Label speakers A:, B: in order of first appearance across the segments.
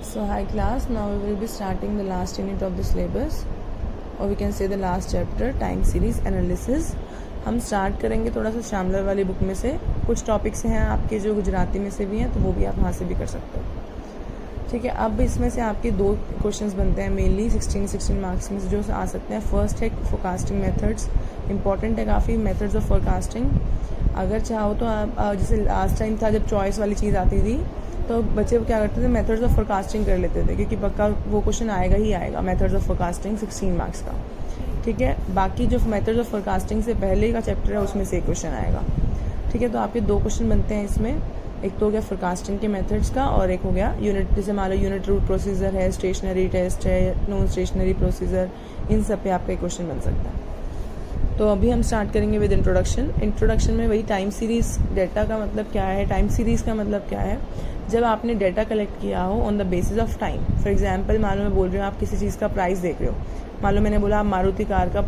A: So hi class, now we will be starting the last unit of the syllabus or we can say the last chapter, time series analysis. हम start करेंगे थोड़ा सा श्यामलाल वाली book में से, कुछ topics हैं आपके जो गुजराती में से भी हैं तो वो भी आप वहाँ से भी कर सकते हो। ठीक है, अब इसमें से आपके दो क्वेश्चंस बनते हैं मेनली 16 मार्क्स में से जो आ सकते हैं। फर्स्ट है फोरकास्टिंग मेथड्स, इंपॉर्टेंट है काफ़ी, मेथड्स ऑफ फोरकास्टिंग। अगर चाहो तो आप जैसे लास्ट टाइम था जब चॉइस वाली चीज़ आती थी तो बच्चे क्या करते थे, मेथड्स ऑफ फोरकास्टिंग कर लेते थे क्योंकि पक्का वो क्वेश्चन आएगा ही आएगा, मेथड्स ऑफ फोरकास्टिंग 16 मार्क्स का। ठीक है, बाकी जो मेथड्स ऑफ फोरकास्टिंग से पहले का चैप्टर है उसमें से एक क्वेश्चन आएगा। ठीक है, तो आपके दो क्वेश्चन बनते हैं इसमें, एक तो हो गया फोरकास्टिंग के मेथड्स का और एक हो गया यूनिट, जैसे मान लो यूनिट रूट प्रोसीजर है, स्टेशनरी टेस्ट है, नॉन स्टेशनरी प्रोसीजर, इन सब पे आपका एक क्वेश्चन बन सकता है। तो अभी हम स्टार्ट करेंगे विद इंट्रोडक्शन में वही टाइम सीरीज डेटा का मतलब क्या है, टाइम सीरीज का मतलब क्या है, जब आपने डेटा कलेक्ट किया हो on the basis of time. For example मान लो मैं बोल रही हूँ आप किसी चीज़ का प्राइस देख रहे हो, मान लो मैंने बोला आप मारुति कार का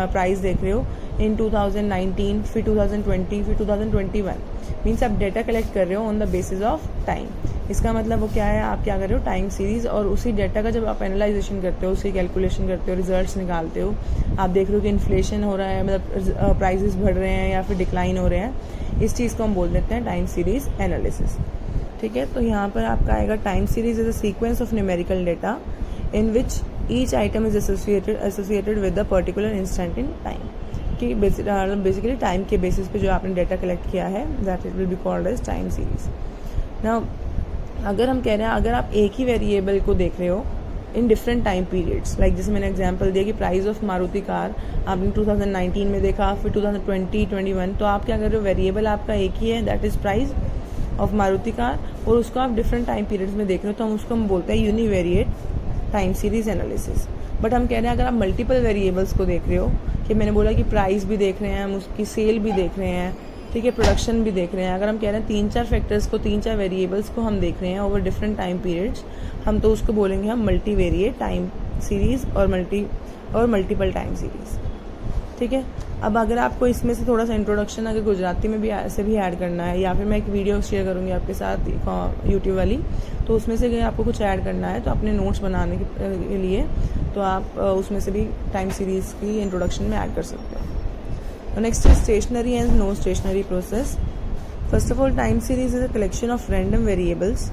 A: प्राइस देख रहे हो इन 2019, फिर 2020, फिर 2021, मीन्स आप डेटा कलेक्ट कर रहे हो on the basis of time. इसका मतलब वो क्या है, आप क्या कर रहे हो, टाइम सीरीज, और उसी डेटा का जब आप एनालाइजेशन करते हो, उसकी कैलकुलेशन करते हो, रिजल्ट्स निकालते हो, आप देख रहे हो कि इन्फ्लेशन हो रहा है, मतलब प्राइजेस बढ़ रहे हैं या फिर डिक्लाइन हो रहे हैं, इस चीज़ को हम बोल देते हैं टाइम सीरीज एनालिसिस। ठीक है, तो यहाँ पर आपका आएगा time series is a sequence of numerical data in which each item is associated with the particular instant in time. कि बेसिकली टाइम के बेसिस पे जो आपने डेटा कलेक्ट किया है that it will be called as time series. Now अगर हम कह रहे हैं अगर आप एक ही वेरिएबल को देख रहे हो in different time periods, like जैसे मैंने एग्जांपल दिया कि प्राइस ऑफ मारुति कार आपने 2019 में देखा, फिर 2020, 21, तो आप क्या कर रहे हो, वेरिएबल आपका एक ही है that is price of Maruti car, और उसको आप डिफरेंट टाइम पीरियड्स में देख रहे हो तो हम बोलते हैं univariate time series analysis. But हम कह रहे हैं अगर आप मल्टीपल वेरिएबल्स को देख रहे हो, कि मैंने बोला कि प्राइस भी देख रहे हैं हम, उसकी सेल भी देख रहे हैं, ठीक है, प्रोडक्शन भी देख रहे हैं, अगर हम कह रहे हैं 3-4 फैक्टर्स को, 3-4 वेरिएबल्स को हम देख रहे हैं ओवर डिफरेंट टाइम पीरियड्स, हम तो उसको बोलेंगे हम मल्टीवेरिएट टाइम सीरीज और मल्टीपल टाइम सीरीज। ठीक है, अब अगर आपको इसमें से थोड़ा सा इंट्रोडक्शन अगर गुजराती में भी ऐसे भी ऐड करना है, या फिर मैं एक वीडियो शेयर करूँगी आपके साथ यूट्यूब वाली, तो उसमें से अगर आपको कुछ ऐड करना है तो अपने नोट्स बनाने के लिए तो आप उसमें से भी टाइम सीरीज की इंट्रोडक्शन में ऐड कर सकते हो। Next is stationary and no stationary process. First of all time series is a collection of random variables.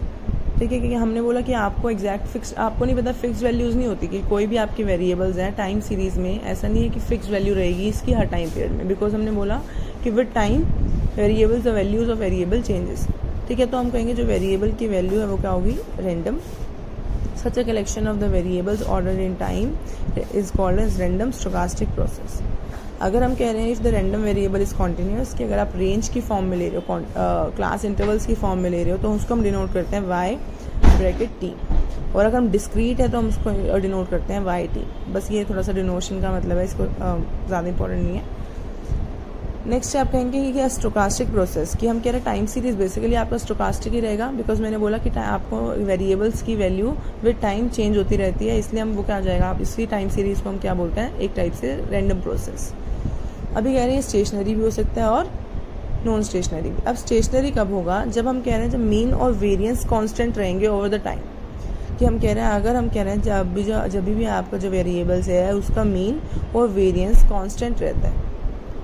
A: ठीक है, क्योंकि हमने बोला कि आपको एग्जैक्ट फिक्स, आपको नहीं पता, फिक्स वैल्यूज नहीं होती कि कोई भी आपकी वेरिएबल्स हैं टाइम सीरीज में, ऐसा नहीं है कि फिक्स वैल्यू रहेगी इसकी हर टाइम पीरियड में, बिकॉज हमने बोला कि with time variables the values of variable changes. ठीक है, तो हम कहेंगे जो वेरिएबल की वैल्यू है वो क्या होगी, random. Such a collection of the variables order in time is called as random stochastic process. अगर हम कह रहे हैं if the random variable is continuous, कि अगर आप रेंज की फॉर्म में ले रहे हो, क्लास इंटरवल्स की फॉर्म में ले रहे हो, तो उसको हम डिनोट करते हैं वाई ब्रैकेट टी, और अगर हम डिस्क्रीट है तो हम उसको डिनोट करते हैं वाई टी। बस ये थोड़ा सा डिनोशन का मतलब है, इसको ज़्यादा इंपॉर्टेंट नहीं है। नेक्स्ट आप कहेंगे कि स्टोकास्टिक प्रोसेस, कि हम कह रहे हैं टाइम सीरीज बेसिकली आपका स्टोकास्टिक ही रहेगा, बिकॉज मैंने बोला कि आपको वेरिएबल्स की वैल्यू विद टाइम चेंज होती रहती है, इसलिए हम वो क्या आ जाएगा, आप इसी टाइम सीरीज को हम क्या बोलते हैं, एक टाइप से रैंडम प्रोसेस। अभी कह रहे हैं स्टेशनरी भी हो सकता है और नॉन स्टेशनरी भी। अब स्टेशनरी कब होगा, जब हम कह रहे हैं जब मीन और वेरिएंस कांस्टेंट रहेंगे ओवर द टाइम, कि हम कह रहे हैं अगर हम कह रहे हैं जब भी आपका जो वेरिएबल्स है उसका मीन और वेरिएंस कांस्टेंट रहता है।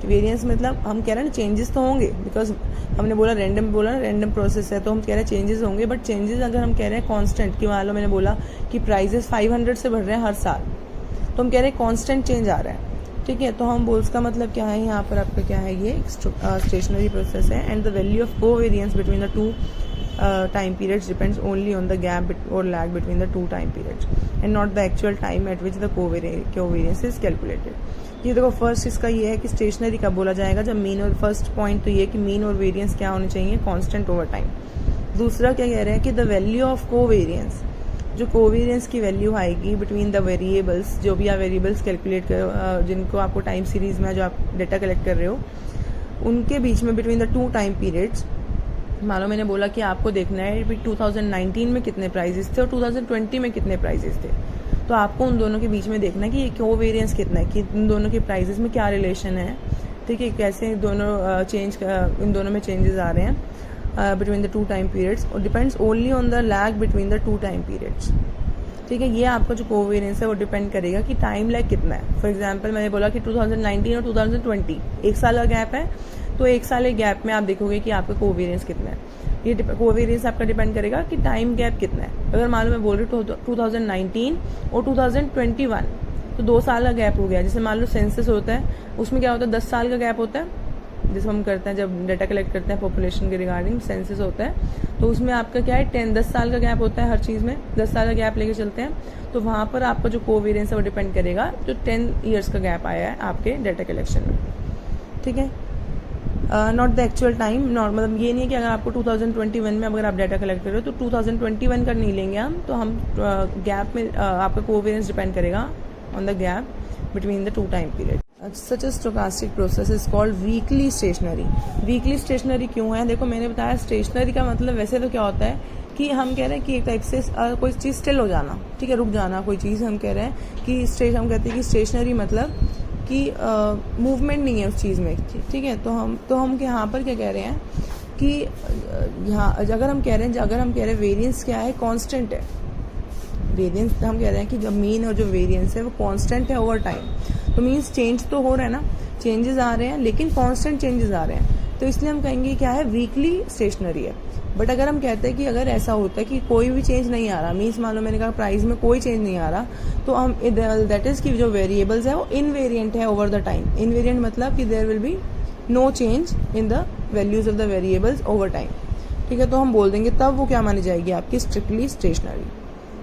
A: वेरिएंस मतलब हम कह रहे हैं ना चेंजेस तो होंगे, बिकॉज हमने बोला रैंडम प्रोसेस है, तो हम कह रहे हैं चेंजेस होंगे, बट चेंजेस अगर हम कह रहे हैं कांस्टेंट, कि मान लो मैंने बोला कि प्राइजेस 500 से बढ़ रहे हैं हर साल, तो हम कह रहे हैं कांस्टेंट चेंज आ रहा है। ठीक है, तो हम बोल, उसका मतलब क्या है, यहाँ पर आपका क्या है, ये स्टेशनरी प्रोसेस है, and the value of covariance between the two time periods depends only on the gap और lag between the two time periods and not the actual time at which the covariance is calculated. ये देखो first इसका ये है कि stationery कब बोला जाएगा, जब मीन और, फर्स्ट पॉइंट तो ये कि मीन और वेरिएंस क्या होने चाहिए, कांस्टेंट ओवर टाइम। दूसरा क्या कह रहे हैं कि द वैल्यू ऑफ कोवेरिएंस, जो कोवेरिएंस की वैल्यू आएगी बिटवीन द वेरिएबल्स, जो भी आप वेरिएबल्स कैलकुलेट करो, जिनको आपको टाइम सीरीज में जो आप डेटा कलेक्ट कर रहे हो उनके बीच में, between the two time periods. मान लो मैंने बोला कि आपको देखना है 2019 में कितने प्राइजेस थे और 2020 में कितने प्राइजेस थे, तो आपको उन दोनों के बीच में देखना है कि ये कोवेरिएंस कितना है, कि इन दोनों के प्राइजेस में क्या रिलेशन है। ठीक है, कैसे दोनों इन दोनों में चेंजेस आ रहे हैं, between the two time periods और depends only on the lag between the two time periods. ठीक है, ये आपका जो कोवेरियंस है वो डिपेंड करेगा कि टाइम लैग कितना है। फॉर एग्जांपल मैंने बोला कि 2019 और 2020 एक साल का गैप है, तो एक साल के गैप में आप देखोगे कि आपका कोवेरियंस कितना है। ये कोवेरियंस आपका डिपेंड करेगा कि टाइम गैप कितना है। अगर मान लो मैं बोल रही हूँ 2019 और 2021, तो 2 साल का गैप हो गया। जैसे मान लो सेंसस होता है, उसमें क्या होता है 10 साल का गैप होता है, जिसको हम करते हैं जब डाटा कलेक्ट करते हैं पॉपुलेशन के रिगार्डिंग सेंसस होता है, तो उसमें आपका क्या है 10 साल का गैप होता है। हर चीज़ में 10 साल का गैप लेके चलते हैं, तो वहाँ पर आपका जो कोवेरियंस है वो डिपेंड करेगा जो 10 ईयर्स का गैप आया है आपके डाटा कलेक्शन में। ठीक है, नॉट द एक्चुअल टाइम, मतलब ये नहीं है कि अगर आपको 2021 में अगर आप डाटा कलेक्ट कर रहे हो तो 2021 का नहीं लेंगे हम, तो हम गैप में आपका कोवेरियंस डिपेंड करेगा on the gap between the two time period. Such a stochastic process is called weakly stationary. Weakly stationary क्यों है? देखो मैंने बताया स्टेशनरी का मतलब वैसे तो क्या होता है कि हम कह रहे हैं कि एक टाइप से कोई चीज़ स्टिल हो जाना, ठीक है, रुक जाना कोई चीज़। हम कह रहे हैं कि हम कहते हैं कि स्टेशनरी मतलब कि मूवमेंट नहीं है उस चीज़ में। ठीक है, तो हम यहाँ पर क्या कह रहे हैं कि यहाँ अगर हम कह रहे हैं वेरिएंस क्या है, कांस्टेंट है। वेरिएंस हम कह रहे हैं कि जब मीन और जो वेरिएंस है वो कांस्टेंट है ओवर टाइम, तो मीन्स चेंज तो हो रहा है ना, चेंजेस आ रहे हैं लेकिन कांस्टेंट चेंजेस आ रहे हैं, तो इसलिए हम कहेंगे क्या है वीकली स्टेशनरी है। बट अगर हम कहते हैं कि अगर ऐसा होता है कि कोई भी चेंज नहीं आ रहा, मीन्स मान लो मैंने कहा प्राइस में कोई चेंज नहीं आ रहा, तो हम दैट इज कि जो वेरिएबल्स है वो इनवेरिएंट है ओवर द टाइम। इनवेरिएंट मतलब कि there will be no change in the values of the variables over time. ठीक है, तो हम बोल देंगे तब वो क्या मानी जाएगी आपकी स्ट्रिक्टली स्टेशनरी।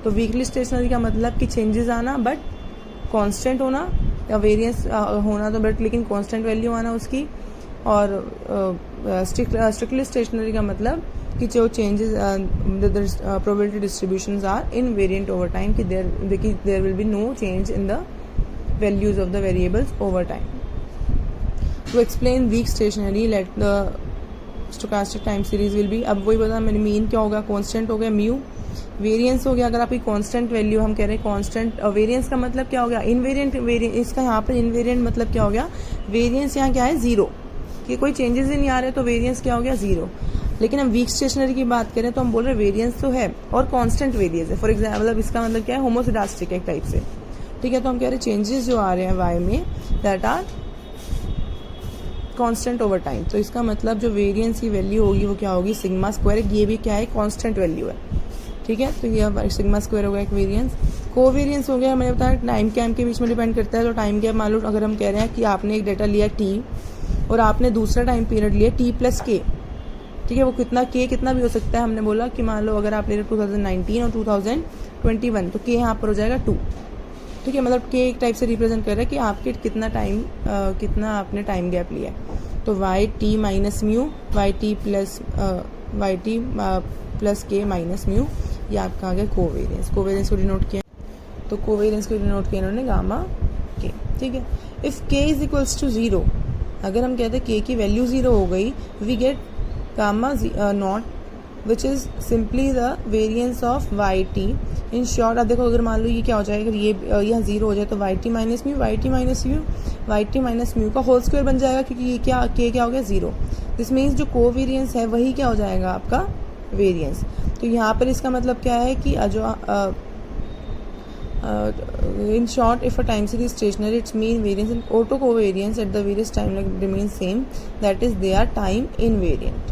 A: तो वीकली स्टेशनरी का मतलब कि चेंजेस आना बट कांस्टेंट होना, या वेरिएंस होना तो बट लेकिन कांस्टेंट वैल्यू आना उसकी। और स्ट्रिक्टली स्टेशनरी का मतलब कि जो changes probability distributions are invariant over time, कि there will be no change in the values of the variables over time. To explain weak stationary let the stochastic time series will be, अब वही बता मैंने mean क्या होगा, constant हो गया mu, variance हो गया अगर आपकी कांस्टेंट वैल्यू हम कह रहे हैं कांस्टेंट, वेरिएंस का मतलब क्या हो गया इनवेरिएंट। वेरिएंस इसका यहाँ पर इनवेरिएंट मतलब क्या हो गया, वेरिएंस यहाँ क्या है जीरो, कि कोई चेंजेस ही नहीं आ रहे, तो वेरिएंस क्या हो गया जीरो। लेकिन हम वीक स्टेशनरी की बात करें तो हम बोल रहे हैं वेरिएंस तो है और कांस्टेंट वेरिएंस है। फॉर एग्जाम्पल मतलब इसका मतलब क्या है होमोसिडास्टिक एक टाइप से। ठीक है, तो हम कह रहे हैं चेंजेस जो आ रहे हैं वाई में that are constant over time, तो इसका मतलब जो वेरिएंस की वैल्यू होगी वो क्या होगी सिग्मा स्क्वायर, ये भी क्या है कांस्टेंट वैल्यू है। ठीक है, तो ये सिग्मा स्क्वायर हो गया एक वेरिएंस। कोवेरिएंस हो गया मैंने बताया टाइम गैप के बीच में डिपेंड करता है, तो टाइम गैप मान लो अगर हम कह रहे हैं कि आपने एक डेटा लिया टी और आपने दूसरा टाइम पीरियड लिया टी प्लस के। ठीक है, वो कितना के कितना भी हो सकता है, हमने बोला कि मान लो अगर आप ले रहे 2019 और 2021 तो के यहाँ पर हो जाएगा 2। ठीक है, मतलब के एक टाइप से रिप्रेजेंट कर रहा है कि आपके कितना आपने टाइम गैप लिया है। तो Y T minus mu, Y T plus K minus mu, ये आपका आ गया कोवेरियंस। कोवेरियंस को डिनोट किया, तो कोवेरियंस को डिनोट किया इन्होंने गामा के। ठीक है, इफ के इज इक्वल्स टू 0, अगर हम कहते हैं के की वैल्यू 0 हो गई, we get gamma naught which is simply the variance of Y T. In short अब देखो अगर मान लो ये क्या हो जाएगा, अगर ये यहाँ 0 हो जाए तो Y T minus mu, Y T minus mu का होल स्क्वायर बन जाएगा, क्योंकि ये क्या हो गया 0। दिस मीन्स जो कोवेरियंस है वही क्या हो जाएगा आपका वेरिएंस। तो यहाँ पर इसका मतलब क्या है कि जो in short if a time series stationary its mean variance and auto covariance at the various time like remains same, that is they are time invariant।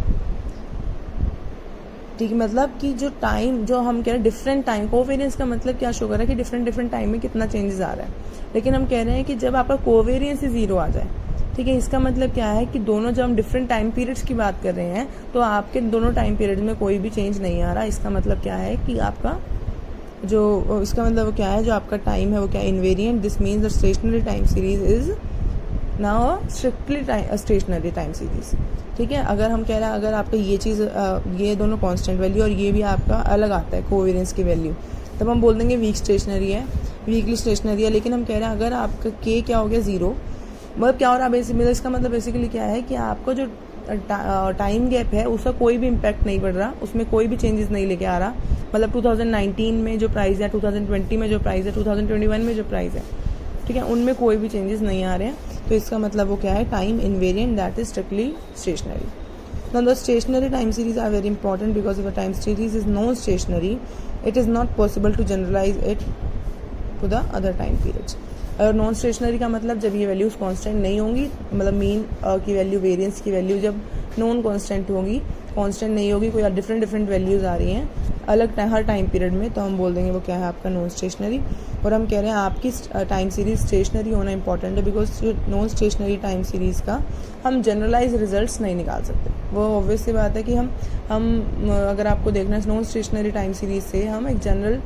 A: ठीक है, मतलब कि जो टाइम जो हम कह रहे हैं डिफरेंट टाइम, कोवेरियंस का मतलब क्या शो कर रहा है कि डिफरेंट टाइम में कितना चेंजेस आ रहा है, लेकिन हम कह रहे हैं कि जब आपका कोवेरियंस ही 0 आ जाए। ठीक है, इसका मतलब क्या है कि दोनों जब हम डिफरेंट टाइम पीरियड्स की बात कर रहे हैं तो आपके दोनों टाइम पीरियड में कोई भी चेंज नहीं आ रहा। इसका मतलब क्या है कि आपका जो इसका मतलब वो क्या है, जो आपका टाइम है वो क्या invariant. This means the stationary time series is now strictly stationary time series. ठीक है, अगर हम कह रहे हैं अगर आपका ये चीज़ ये दोनों कांस्टेंट वैल्यू और ये भी आपका अलग आता है कोवेरियंस की वैल्यू, तब हम बोल देंगे वीक स्टेशनरी है, वीकली स्टेशनरी है। लेकिन हम कह रहे हैं अगर आपका के क्या हो गया 0, मतलब क्या हो रहा है इसका मतलब बेसिकली क्या है कि आपका जो टाइम गैप है उसका कोई भी इम्पैक्ट नहीं पड़ रहा, उसमें कोई भी चेंजेस नहीं लेके आ रहा। मतलब 2019 में जो प्राइस है, 2020 में जो प्राइस है, 2021 में जो प्राइस है, ठीक है, उनमें कोई भी चेंजेस नहीं आ रहे हैं। तो इसका मतलब वो क्या है time invariant, that is strictly stationary. Now the stationary time series are very important because if a time series is non-stationary, it is not possible to generalize it to the other time periods. और non stationery का मतलब जब ये values constant नहीं होंगी, मतलब mean की value, variance की वैल्यू जब नॉन कांस्टेंट होगी, कांस्टेंट नहीं होगी, कोई डिफरेंट वैल्यूज़ आ रही हैं अलग हर टाइम पीरियड में, तो हम बोल देंगे वो क्या है आपका नॉन स्टेशनरी। और हम कह रहे हैं आपकी टाइम सीरीज स्टेशनरी होना इंपॉर्टेंट है because non stationary time series का हम जनरलाइज रिजल्ट्स नहीं निकाल सकते। वो ऑब्वियस सी बात है कि हम अगर आपको देखना है नॉन स्टेशनरी टाइम सीरीज से हम एक जनरल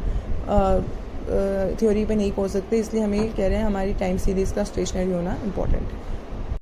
A: थ्योरी पे नहीं पहुंच सकते, इसलिए हम ये कह रहे हैं हमारी टाइम सीरीज़ का स्टेशनरी होना इंपॉर्टेंट है।